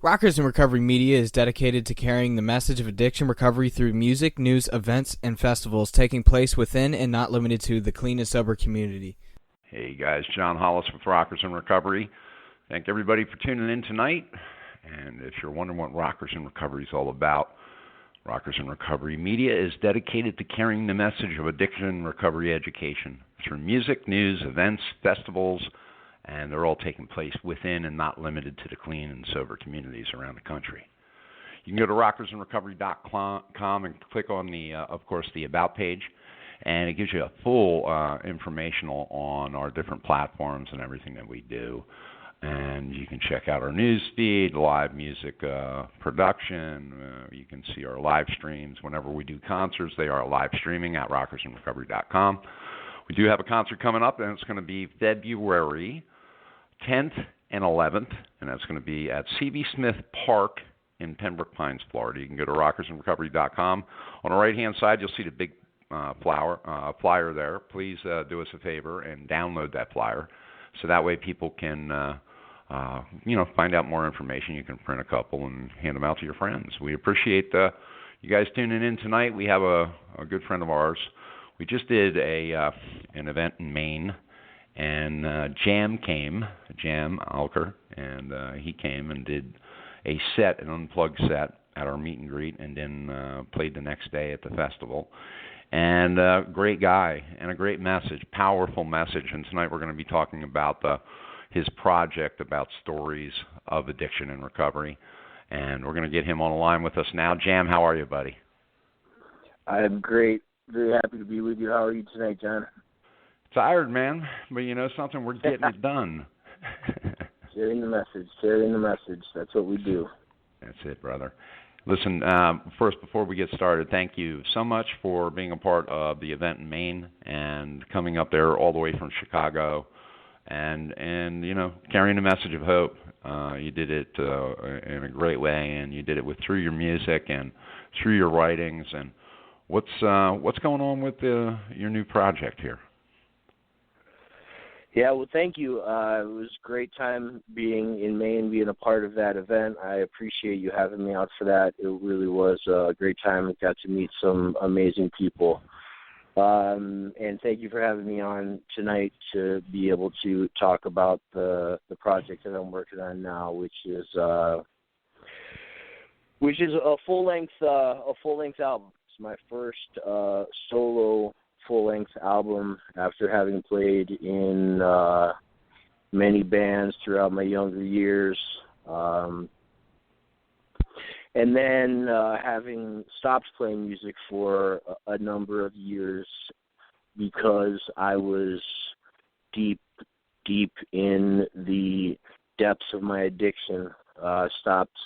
Rockers in Recovery Media is dedicated to carrying the message of addiction recovery through music, news, events, and festivals taking place within and not limited to the clean and sober community. Hey guys, John Hollis with Rockers in Recovery. Thank everybody for tuning in tonight. And if you're wondering what Rockers in Recovery is all about, Rockers in Recovery Media is dedicated to carrying the message of addiction and recovery education through music, news, events, festivals, and they're all taking place within and not limited to the clean and sober communities around the country. You can go to rockersinrecovery.com and click on of course, the About page, and it gives you a full informational on our different platforms and everything that we do. And you can check out our news feed, live music production. You can see our live streams. Whenever we do concerts, they are live streaming at rockersinrecovery.com. We do have a concert coming up, and it's going to be February 10th and 11th, and that's going to be at C.B. Smith Park in Pembroke Pines, Florida. You can go to rockersinrecovery.com. On the right-hand side, you'll see the big flyer there. Please do us a favor and download that flyer so that way people can find out more information. You can print a couple and hand them out to your friends. We appreciate you guys tuning in tonight. We have a good friend of ours. We just did an event in Maine, and Jam Alker, and he came and did an unplugged set at our meet and greet, and then played the next day at the festival. And great guy, and a great message, powerful message. And tonight we're going to be talking about his project about stories of addiction and recovery. And we're going to get him on the line with us now. Jam, how are you, buddy? I'm great. Very happy to be with you. How are you tonight, John? Tired, man. But you know something? We're getting it done. Sharing the message. That's what we do. That's it, brother. Listen, first, before we get started, thank you so much for being a part of the event in Maine and coming up there all the way from Chicago and carrying a message of hope. You did it in a great way, and you did it through your music and through your writings. And what's going on with your new project here? Yeah, well, thank you. It was a great time being in Maine, being a part of that event. I appreciate you having me out for that. It really was a great time. I got to meet some amazing people. And thank you for having me on tonight to be able to talk about the project that I'm working on now, which is a full-length album. It's my first solo full-length album after having played in many bands throughout my younger years. And then having stopped playing music for a number of years because I was deep in the depths of my addiction. Stopped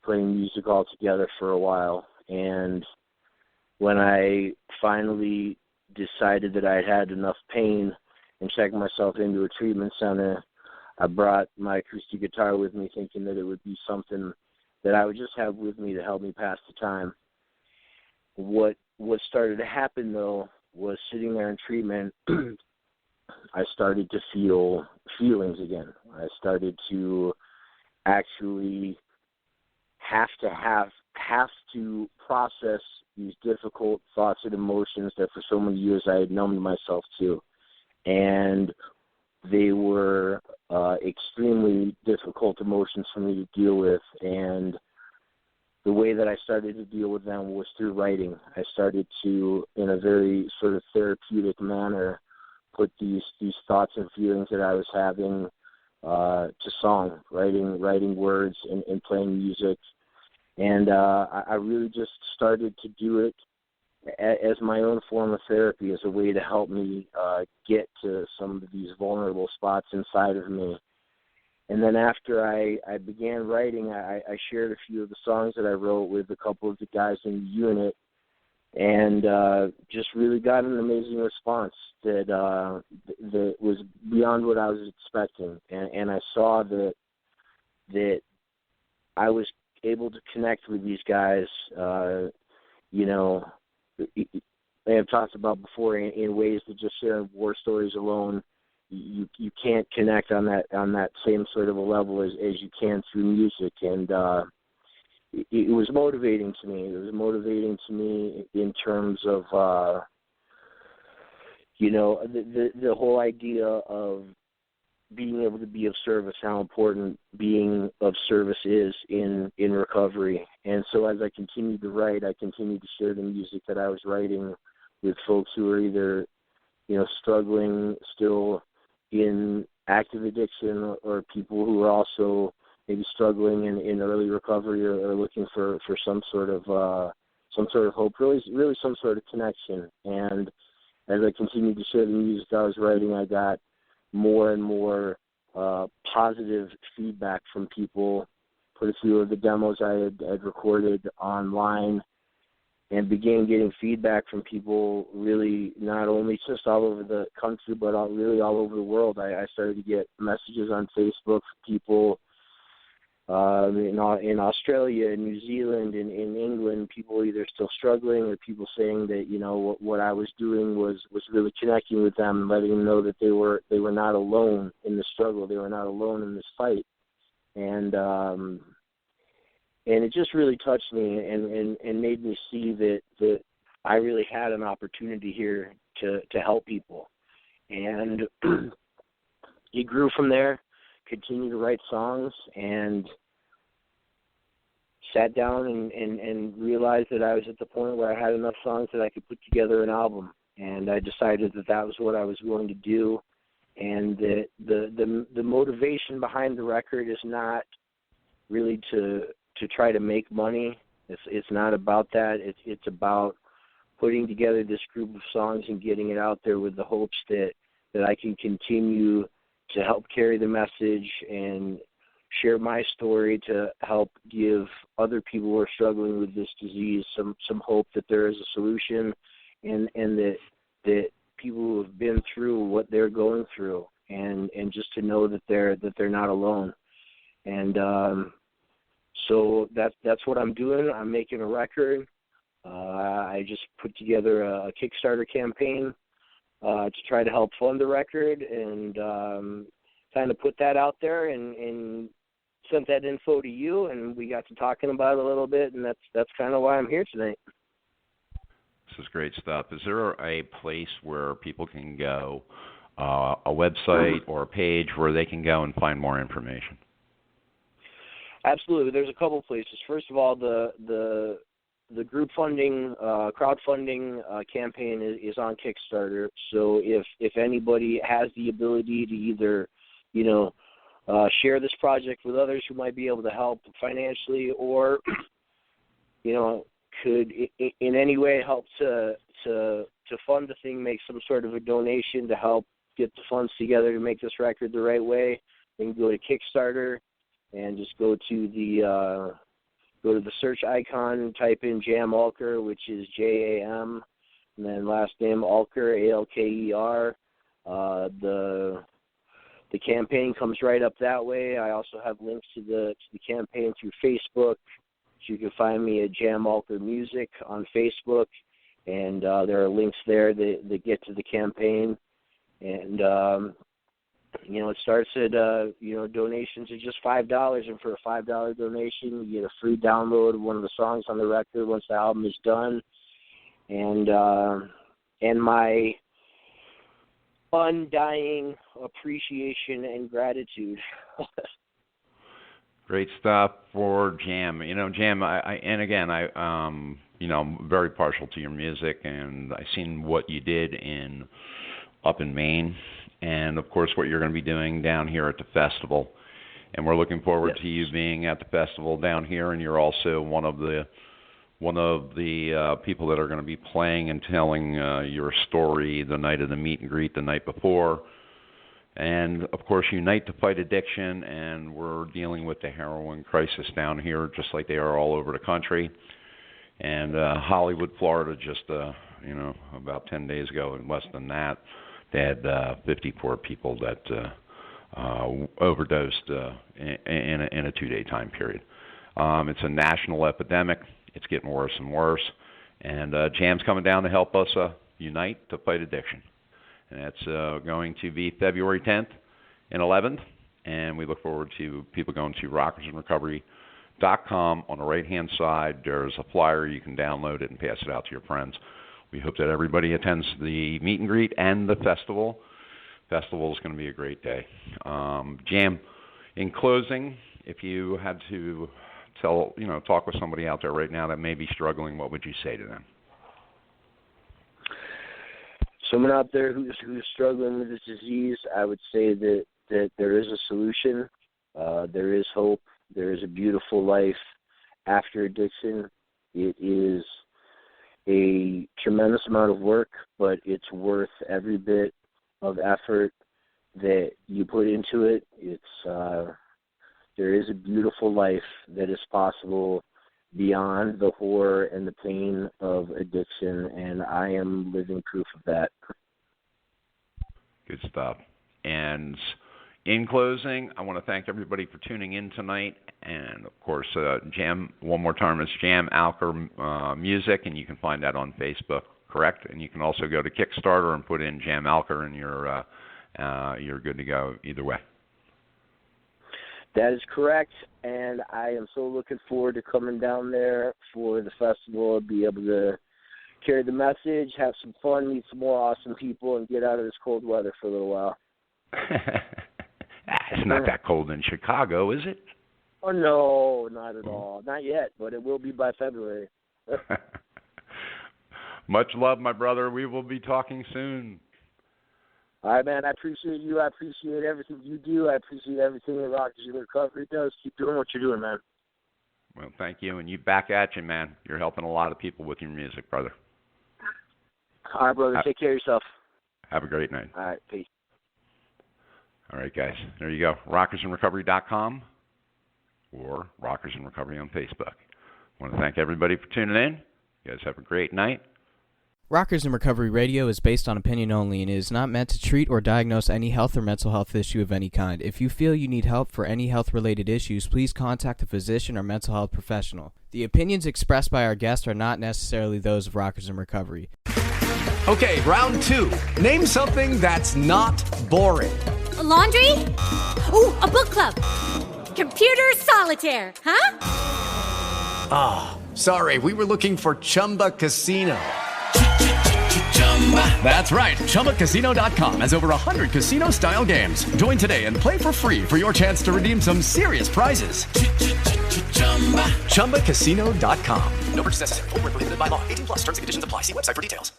playing music altogether for a while. And when I finally decided that I had enough pain and checked myself into a treatment center, I brought my acoustic guitar with me thinking that it would be something that I would just have with me to help me pass the time. What started to happen, though, was sitting there in treatment, I started to feel feelings again. I started to actually have to process these difficult thoughts and emotions that for so many years I had numbed myself to. And they were extremely difficult emotions for me to deal with. And the way that I started to deal with them was through writing. I started to, in a very sort of therapeutic manner, put these thoughts and feelings that I was having to song, writing words and playing music. And I really just started to do it as my own form of therapy, as a way to help me get to some of these vulnerable spots inside of me. And then after I began writing, I shared a few of the songs that I wrote with a couple of the guys in the unit, and just really got an amazing response that was beyond what I was expecting. And I saw that I was able to connect with these guys, I have talked about before, in ways that just sharing war stories alone you can't connect on that same sort of a level as you can through music. And it was motivating to me. It was motivating to me in terms of the whole idea of being able to be of service, how important being of service is in recovery. And so as I continued to write, I continued to share the music that I was writing with folks who are either, struggling still in active addiction, or people who are also maybe struggling in early recovery, or looking for some sort of hope, really some sort of connection. And as I continued to share the music I was writing, I got more and more positive feedback from people. Put a few of the demos I had recorded online, and began getting feedback from people, really not only just all over the country, but really all over the world. I started to get messages on Facebook from people in Australia, in New Zealand, in England, people either still struggling, or people saying that what I was doing was really connecting with them, and letting them know that they were not alone in the struggle, they were not alone in this fight, and it just really touched me and made me see that I really had an opportunity here to help people, and it grew from there. Continued to write songs, and sat down and realized that I was at the point where I had enough songs that I could put together an album. And I decided that was what I was going to do, and that the motivation behind the record is not really to try to make money. It's not about that. It's about putting together this group of songs and getting it out there with the hopes that I can continue to help carry the message and share my story to help give other people who are struggling with this disease some hope that there is a solution, and that people who have been through what they're going through, and just to know that they're not alone. And so that's what I'm doing. I'm making a record. I just put together a Kickstarter campaign to try to help fund the record, and kind of put that out there, and sent that info to you, and we got to talking about it a little bit, and that's kind of why I'm here tonight. This is great stuff. Is there a place where people can go, a website or a page where they can go and find more information? Absolutely. There's a couple places. First of all, the group funding, crowdfunding campaign is on Kickstarter. So if anybody has the ability to either, share this project with others who might be able to help financially, or, could in any way help to fund the thing, make some sort of a donation to help get the funds together to make this record the right way, then go to Kickstarter and just go to the search icon and type in Jam Alker, which is JAM, and then last name Alker, ALKER. The campaign comes right up that way. I also have links to the campaign through Facebook. So you can find me at Jam Alker Music on Facebook, and there are links there that get to the campaign. And it starts at donations of just $5, and for a $5 donation, you get a free download of one of the songs on the record once the album is done, and my undying appreciation and gratitude. Great stuff for Jam. Jam, I'm very partial to your music, and I've seen what you did up in Maine, and of course what you're going to be doing down here at the festival. And we're looking forward to you being at the festival down here, and you're also one of the people that are going to be playing and telling your story the night of the meet and greet the night before. And, of course, Unite to Fight Addiction, and we're dealing with the heroin crisis down here just like they are all over the country. And Hollywood, Florida, just, about 10 days ago, and less than that, they had 54 people that overdosed in a 2-day time period. It's a national epidemic. It's getting worse and worse. And Jam's coming down to help us unite to fight addiction. and that's going to be February 10th and 11th. And we look forward to people going to rockersinrecovery.com. On the right-hand side, there's a flyer. You can download it and pass it out to your friends. We hope that everybody attends the meet and greet and the festival. Festival is going to be a great day. Jam, in closing, if you had to talk with somebody out there right now that may be struggling, what would you say to them? Someone out there who's struggling with this disease, I would say that there is a solution. There is hope. There is a beautiful life after addiction. It is a tremendous amount of work, but it's worth every bit of effort that you put into it. There is a beautiful life that is possible beyond the horror and the pain of addiction, and I am living proof of that. Good stuff. And in closing, I want to thank everybody for tuning in tonight. And, of course, Jam, one more time, it's Jam Alker Music, and you can find that on Facebook, correct? And you can also go to Kickstarter and put in Jam Alker, and you're good to go either way. That is correct, and I am so looking forward to coming down there for the festival, be able to carry the message, have some fun, meet some more awesome people, and get out of this cold weather for a little while. It's not that cold in Chicago, is it? Oh, no, not at all. Not yet, but it will be by February. Much love, my brother. We will be talking soon. All right, man, I appreciate you. I appreciate everything you do. I appreciate everything that Rockers in Recovery does. Keep doing what you're doing, man. Well, thank you. And you back at you, man. You're helping a lot of people with your music, brother. All right, brother. Take care of yourself. Have a great night. All right, peace. All right, guys. There you go. rockersinrecovery.com or Rockers in Recovery on Facebook. I want to thank everybody for tuning in. You guys have a great night. Rockers in Recovery Radio is based on opinion only and is not meant to treat or diagnose any health or mental health issue of any kind. If you feel you need help for any health-related issues, please contact a physician or mental health professional. The opinions expressed by our guests are not necessarily those of Rockers in Recovery. Okay, round two. Name something that's not boring. A laundry? Ooh, a book club. Computer solitaire, huh? Ah, oh, sorry, we were looking for Chumba Casino. That's right. ChumbaCasino.com has over 100 casino-style games. Join today and play for free for your chance to redeem some serious prizes. ChumbaCasino.com. No purchase necessary. Void where prohibited by law. 18+ terms and conditions apply. See website for details.